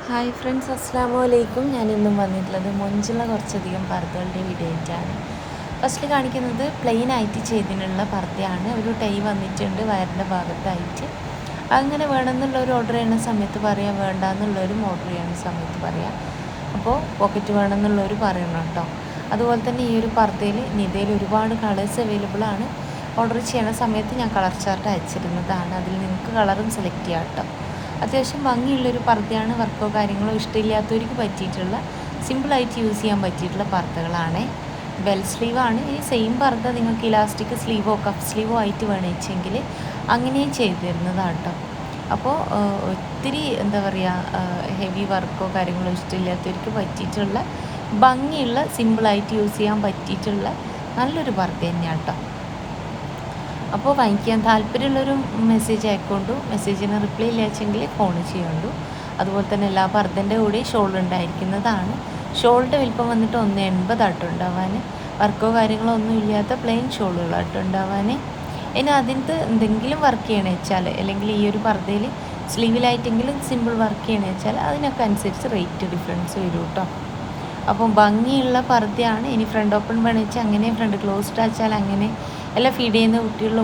Hi friends, അസ്സലാമു അലൈക്കും. ഞാൻ ഇന്നും വന്നിട്ടുള്ളത് മൊഞ്ചുള്ള കുറച്ചധികം പർദ്ദകളുടെ വീഡിയോ ആയിട്ടാണ്. ഫസ്റ്റ് കാണിക്കുന്നത് പ്ലെയിൻ ആയിട്ട് ചെയ്തതിനുള്ള പർദ്ദയാണ്. ഒരു ടൈ വന്നിട്ടുണ്ട് വയറിൻ്റെ ഭാഗത്തായിട്ട്. അങ്ങനെ വേണമെന്നുള്ളൊരു ഓർഡർ ചെയ്യുന്ന സമയത്ത് പറയാം, വേണ്ട എന്നുള്ളവരും ഓർഡർ ചെയ്യുന്ന സമയത്ത് പറയാം. അപ്പോൾ പോക്കറ്റ് വേണമെന്നുള്ളവർ പറയണം കേട്ടോ. അതുപോലെ തന്നെ ഈ ഒരു പർദ്ദയിൽ നിതയിൽ ഒരുപാട് കളേഴ്സ് അവൈലബിൾ ആണ്. ഓർഡർ ചെയ്യുന്ന സമയത്ത് ഞാൻ കളർ ചാർട്ട് അയച്ചിരുന്നതാണ്. അതിൽ നിങ്ങൾക്ക് കളറും സെലക്ട് ചെയ്യാം കേട്ടോ. അത്യാവശ്യം ഭംഗിയുള്ളൊരു പർദ്ദയാണ്. വർക്കോ കാര്യങ്ങളോ ഇഷ്ടമില്ലാത്തവർക്ക് പറ്റിയിട്ടുള്ള സിമ്പിളായിട്ട് യൂസ് ചെയ്യാൻ പറ്റിയിട്ടുള്ള പർദ്ദകളാണ്. ബെൽ സ്ലീവാണ്. ഈ സെയിം പർദ്ദ നിങ്ങൾക്ക് ഇലാസ്റ്റിക് സ്ലീവോ കഫ് സ്ലീവോ ആയിട്ട് വേണമെങ്കിൽ അങ്ങനെയും ചെയ്തു തരുന്നതാണ് കേട്ടോ. അപ്പോൾ ഒത്തിരി എന്താ പറയുക, ഹെവി വർക്കോ കാര്യങ്ങളോ ഇഷ്ടമില്ലാത്തവർക്ക് പറ്റിയിട്ടുള്ള ഭംഗിയുള്ള സിമ്പിളായിട്ട് യൂസ് ചെയ്യാൻ പറ്റിയിട്ടുള്ള നല്ലൊരു പർദ്ദ തന്നെയാണ് കേട്ടോ. അപ്പോൾ വാങ്ങിക്കാൻ താല്പര്യമുള്ളൊരു മെസ്സേജ് അയക്കൊണ്ടു. മെസ്സേജിന് റിപ്ലൈ ഇല്ലാച്ചെങ്കിൽ ഫോൺ ചെയ്യണ്ടു. അതുപോലെ തന്നെ എല്ലാ പർദ്ദൻ്റെ കൂടെ ഷോൾ ഉണ്ടായിരിക്കുന്നതാണ്. ഷോളിൻ്റെ വലിപ്പം വന്നിട്ട് 1.80 ആട്ടോ ഉണ്ടാവാൻ. വർക്കോ കാര്യങ്ങളോ ഒന്നും ഇല്ലാത്ത പ്ലെയിൻ ഷോളുകളാട്ടോ ഉണ്ടാവാൻ. ഇനി അതിനകത്ത് എന്തെങ്കിലും വർക്ക് ചെയ്യണമെന്ന് വെച്ചാൽ, അല്ലെങ്കിൽ ഈ ഒരു പർദ്ദയിൽ സ്ലീവിലായിട്ടെങ്കിലും സിമ്പിൾ വർക്ക് ചെയ്യണമെന്ന് വെച്ചാൽ അതിനൊക്കെ അനുസരിച്ച് റേറ്റ് ഡിഫറൻസ് വരും കേട്ടോ. അപ്പം ഭംഗിയുള്ള പർദ്ദയാണ്. ഇനി ഫ്രണ്ട് ഓപ്പൺ വേണമെന്ന് അങ്ങനെ, ഫ്രണ്ട് ക്ലോസ്ഡ് ആച്ചാൽ അങ്ങനെ, എല്ലാം ഫീഡ് ചെയ്യുന്ന കുട്ടികളുടെ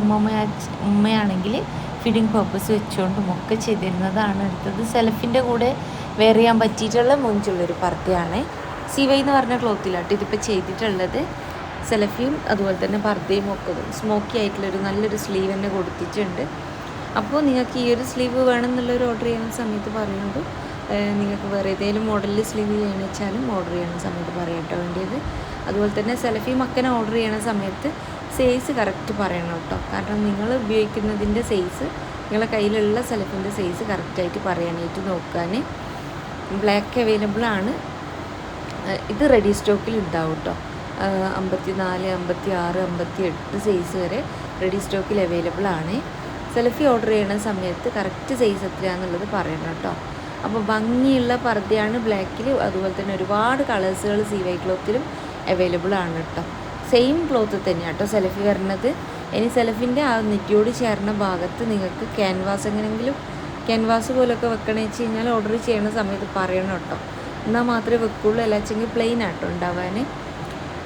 ഉമ്മയാണെങ്കിൽ ഫീഡിങ് പർപ്പസ് വെച്ചുകൊണ്ടും ഒക്കെ ചെയ്തിരുന്നതാണ് എടുത്തത്. സെൽഫിൻ്റെ കൂടെ വെയർ ചെയ്യാൻ പറ്റിയിട്ടുള്ള മുഞ്ചുള്ളൊരു പർദ്ദയാണ്. സിവൈ എന്ന് പറഞ്ഞ ക്ലോത്തിലാട്ടോ ഇതിപ്പോൾ ചെയ്തിട്ടുള്ളത്. സെലഫിയും അതുപോലെ തന്നെ പർദ്ദയും ഒക്കെ സ്മോക്കി ആയിട്ടുള്ളൊരു നല്ലൊരു സ്ലീവ് തന്നെ കൊടുത്തിട്ടുണ്ട്. അപ്പോൾ നിങ്ങൾക്ക് ഈ ഒരു സ്ലീവ് വേണമെന്നുള്ളൊരു ഓർഡർ ചെയ്യുന്ന സമയത്ത് പറയുമ്പോൾ നിങ്ങൾക്ക് വേറെ ഏതെങ്കിലും മോഡലിൽ സ്ലീവ് ചെയ്യണമെന്ന് വെച്ചാലും ഓർഡർ ചെയ്യുന്ന സമയത്ത് പറയട്ടോ വേണ്ടിയത്. അതുപോലെ തന്നെ സെലഫി മക്കനെ ഓർഡർ ചെയ്യുന്ന സമയത്ത് സൈസ് കറക്റ്റ് പറയണം കേട്ടോ. കാരണം നിങ്ങൾ ഉപയോഗിക്കുന്നതിൻ്റെ സൈസ്, നിങ്ങളുടെ കയ്യിലുള്ള സെലഫിൻ്റെ സൈസ് കറക്റ്റായിട്ട് പറയാനായിട്ട് നോക്കാൻ. ബ്ലാക്ക് അവൈലബിൾ ആണ്. ഇത് റെഡി സ്റ്റോക്കിൽ ഉണ്ടാവും കേട്ടോ. 54, 56, 58 സൈസ് വരെ റെഡി സ്റ്റോക്കിൽ അവൈലബിൾ ആണ്. സെൽഫി ഓർഡർ ചെയ്യുന്ന സമയത്ത് കറക്റ്റ് സൈസ് എത്രയാണെന്നുള്ളത് പറയണം കേട്ടോ. അപ്പോൾ ഭംഗിയുള്ള പർദ്ദയാണ് ബ്ലാക്കിൽ. അതുപോലെ തന്നെ ഒരുപാട് കളേഴ്സുകൾ സിവൈ ക്ലോത്തിലും അവൈലബിൾ ആണ് കേട്ടോ. സെയിം ക്ലോത്ത് തന്നെയാണ് കേട്ടോ സെൽഫി വരുന്നത്. ഇനി സെൽഫിൻ്റെ ആ നെറ്റിയോട് ചേർന്ന ഭാഗത്ത് നിങ്ങൾക്ക് ക്യാൻവാസ് എങ്ങനെയെങ്കിലും ക്യാൻവാസ് പോലൊക്കെ വെക്കണമെന്ന് വെച്ച് കഴിഞ്ഞാൽ ഓർഡർ ചെയ്യുന്ന സമയത്ത് പറയണം കേട്ടോ. എന്നാൽ മാത്രമേ വെക്കുള്ളൂ, അല്ലാച്ചെങ്കിൽ പ്ലെയിൻ ആട്ടോ ഉണ്ടാവാൻ.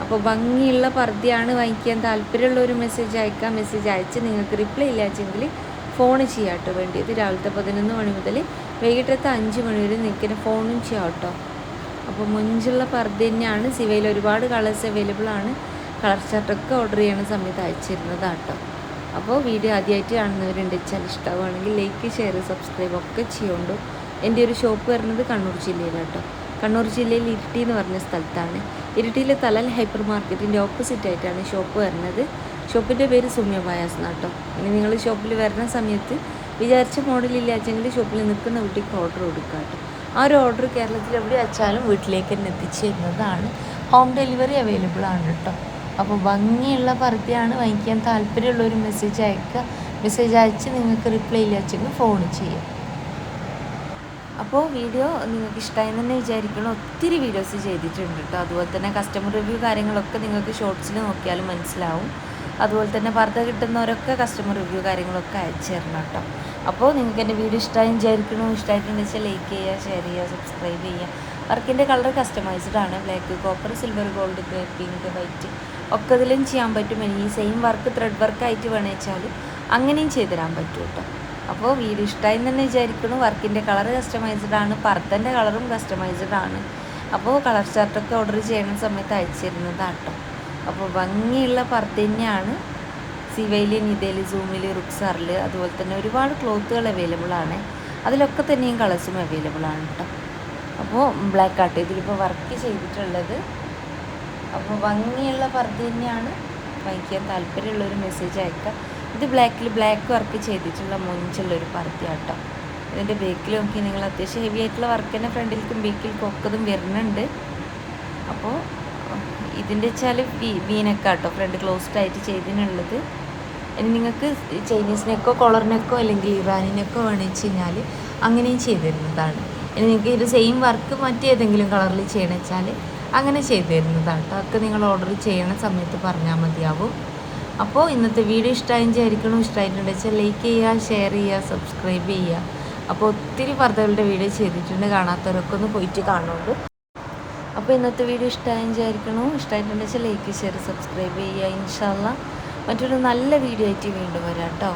അപ്പോൾ ഭംഗിയുള്ള പർദ്ദയാണ്. വാങ്ങിക്കാൻ താല്പര്യമുള്ള ഒരു മെസ്സേജ് അയക്കാം. മെസ്സേജ് അയച്ച് നിങ്ങൾക്ക് റിപ്ലൈ ഇല്ലാച്ചെങ്കിൽ ഫോൺ ചെയ്യാം കേട്ടോ വേണ്ടിയത്. രാവിലത്തെ 11 മണി മുതൽ വൈകിട്ടത്തെ 5 മണി വരെ നിങ്ങൾക്ക് ഫോണും ചെയ്യാം കേട്ടോ. അപ്പോൾ മുഞ്ചുള്ള പർദ്ദ തന്നെയാണ്. സിവയിൽ ഒരുപാട് കളേഴ്സ് അവൈലബിൾ ആണ്. കളർ ചാർട്ടൊക്കെ ഓർഡർ ചെയ്യുന്ന സമയത്ത് അയച്ചിരുന്നതാണ് കേട്ടോ. അപ്പോൾ വീഡിയോ ആദ്യമായിട്ട് കാണുന്നവരുണ്ട് വെച്ചാൽ ഇഷ്ടമാണെങ്കിൽ ലൈക്ക്, ഷെയർ, സബ്സ്ക്രൈബ് ഒക്കെ ചെയ്യുന്നുണ്ട്. എൻ്റെ ഒരു ഷോപ്പ് വരുന്നത് കണ്ണൂർ ജില്ലയിലാണ് കേട്ടോ. കണ്ണൂർ ജില്ലയിൽ ഇരിട്ടി എന്ന് പറഞ്ഞ സ്ഥലത്താണ്. ഇരിട്ടിയിലെ തലൽ ഹൈപ്പർ മാർക്കറ്റിൻ്റെ ഓപ്പോസിറ്റ് ആയിട്ടാണ് ഷോപ്പ് വരുന്നത്. ഷോപ്പിൻ്റെ പേര് സുമ്യ ബയാസ് എന്നാട്ടോ. ഇനി നിങ്ങൾ ഷോപ്പിൽ വരുന്ന സമയത്ത് വിചാരിച്ച മോഡലില്ലാച്ചെങ്കിൽ ഷോപ്പിൽ നിൽക്കുന്ന കുട്ടിക്ക് ഓർഡർ കൊടുക്കുക കേട്ടോ. ആ ഒരു ഓർഡർ കേരളത്തിൽ എവിടെ വെച്ചാലും വീട്ടിലേക്ക് തന്നെ എത്തിച്ചു തരുന്നതാണ്. ഹോം ഡെലിവറി അവൈലബിൾ ആണ് കേട്ടോ. അപ്പോൾ ഭംഗിയുള്ള പർദ്ദയാണ്. വാങ്ങിക്കാൻ താല്പര്യമുള്ളൊരു മെസ്സേജ് അയക്കുക. മെസ്സേജ് അയച്ച് നിങ്ങൾക്ക് റിപ്ലൈ ഇല്ലാച്ചെങ്കിൽ ഫോൺ ചെയ്യുക. അപ്പോൾ വീഡിയോ നിങ്ങൾക്ക് ഇഷ്ടമായി തന്നെ വിചാരിക്കണം. ഒത്തിരി വീഡിയോസ് ചെയ്തിട്ടുണ്ട് കേട്ടോ. അതുപോലെ തന്നെ കസ്റ്റമർ റിവ്യൂ കാര്യങ്ങളൊക്കെ നിങ്ങൾക്ക് ഷോർട്സിൽ നോക്കിയാലും മനസ്സിലാവും. അതുപോലെ തന്നെ പർദ്ദ കിട്ടുന്നവരൊക്കെ കസ്റ്റമർ റിവ്യൂ കാര്യങ്ങളൊക്കെ അയച്ചു തരണം കേട്ടോ. അപ്പോൾ നിങ്ങൾക്ക് എൻ്റെ വീഡിയോ ഇഷ്ടമായി വിചാരിക്കണം. ഇഷ്ടമായിട്ടുണ്ടെന്ന് വെച്ചാൽ ലൈക്ക് ചെയ്യുക, ഷെയർ ചെയ്യുക, സബ്സ്ക്രൈബ് ചെയ്യുക. വർക്കിൻ്റെ കളർ കസ്റ്റമൈസ്ഡ് ആണ്. Black, copper, silver, gold, grey, pink, white ഒക്കെ ഇതിലും ചെയ്യാൻ പറ്റും. ഈ സെയിം വർക്ക് ത്രെഡ് വർക്കായിട്ട് വേണമെന്ന് വെച്ചാൽ അങ്ങനെയും ചെയ്തു തരാൻ പറ്റും കേട്ടോ. അപ്പോൾ വീഡിയോ ഇഷ്ടമായി തന്നെ വിചാരിക്കണം. വർക്കിൻ്റെ കളർ കസ്റ്റമൈസ്ഡ് ആണ്. പർദ്ദൻ്റെ കളറും കസ്റ്റമൈസ്ഡ് ആണ്. അപ്പോൾ കളർ ചാർട്ടൊക്കെ ഓർഡർ ചെയ്യുന്ന സമയത്ത് അയച്ചു തരുന്നതാണ് കേട്ടോ. അപ്പോൾ ഭംഗിയുള്ള പർദ്ദ തന്നെയാണ്. സിവയിൽ, നിതയിൽ, സൂമിൽ, റുക്സാറിൽ അതുപോലെ തന്നെ ഒരുപാട് ക്ലോത്തുകൾ അവൈലബിൾ ആണ്. അതിലൊക്കെ തന്നെയും കളേഴ്സും അവൈലബിൾ ആണ് കേട്ടോ. അപ്പോൾ ബ്ലാക്ക് ആട്ടോ ഇതിലിപ്പോൾ വർക്ക് ചെയ്തിട്ടുള്ളത്. അപ്പോൾ ഭംഗിയുള്ള പർദ്ദ തന്നെയാണ്. വാങ്ങിക്കാൻ താല്പര്യമുള്ളൊരു മെസ്സേജ് അയക്കാം. ഇത് ബ്ലാക്കിൽ ബ്ലാക്ക് വർക്ക് ചെയ്തിട്ടുള്ള മുഞ്ചുള്ളൊരു പർദ്ദ കേട്ടോ. ഇതിൻ്റെ ബേക്കിൽ നോക്കി നിങ്ങൾ അത്യാവശ്യം ഹെവി ആയിട്ടുള്ള വർക്ക് തന്നെ ഫ്രണ്ടിലേക്കും ബേക്കിലേക്കും ഒക്കെ ഇതും വരുന്നുണ്ട്. അപ്പോൾ ഇതിൻ്റെ വെച്ചാൽ വീനക്കാട്ടോ ഫ്രണ്ട് ക്ലോസ്ഡ് ആയിട്ട് ചെയ്തിട്ടുള്ളത്. ഇനി നിങ്ങൾക്ക് ചൈനീസ് നെക്കോ കോളർ നെക്കോ അല്ലെങ്കിൽ ഇറാനി നെക്കോ വേണമെന്ന് വെച്ച് കഴിഞ്ഞാൽ അങ്ങനെയും ചെയ്തു തരുന്നതാണ്. ഇനി നിങ്ങൾക്ക് ഇത് സെയിം വർക്ക് മറ്റേതെങ്കിലും കളറിൽ ചെയ്യണമെന്ന് വെച്ചാൽ അങ്ങനെ ചെയ്തു തരുന്നതാണ് കേട്ടോ. അതൊക്കെ നിങ്ങൾ ഓർഡർ ചെയ്യണ സമയത്ത് പറഞ്ഞാൽ മതിയാവും. അപ്പോൾ ഇന്നത്തെ വീഡിയോ ഇഷ്ടമായി വിചാരിക്കണം. ഇഷ്ടമായിട്ടുണ്ടെന്ന് വെച്ചാൽ ലൈക്ക് ചെയ്യുക, ഷെയർ ചെയ്യുക, സബ്സ്ക്രൈബ് ചെയ്യുക. അപ്പോൾ ഒത്തിരി പർദ്ദകളുടെ വീഡിയോ ചെയ്തിട്ടുണ്ട്, കാണാത്തവരൊക്കെ ഒന്ന് പോയിട്ട് കാണുള്ളൂ. അപ്പോൾ ഇന്നത്തെ വീഡിയോ ഇഷ്ടമായി വിചാരിക്കണു. ഇഷ്ടമായിട്ടുണ്ടെങ്കിൽ ലൈക്ക് ഷെയർ സബ്സ്ക്രൈബ് ചെയ്യുക. ഇൻഷാ അല്ലാഹ് മറ്റൊരു നല്ല വീഡിയോ ആയിട്ട് വീണ്ടും വരാം കേട്ടോ.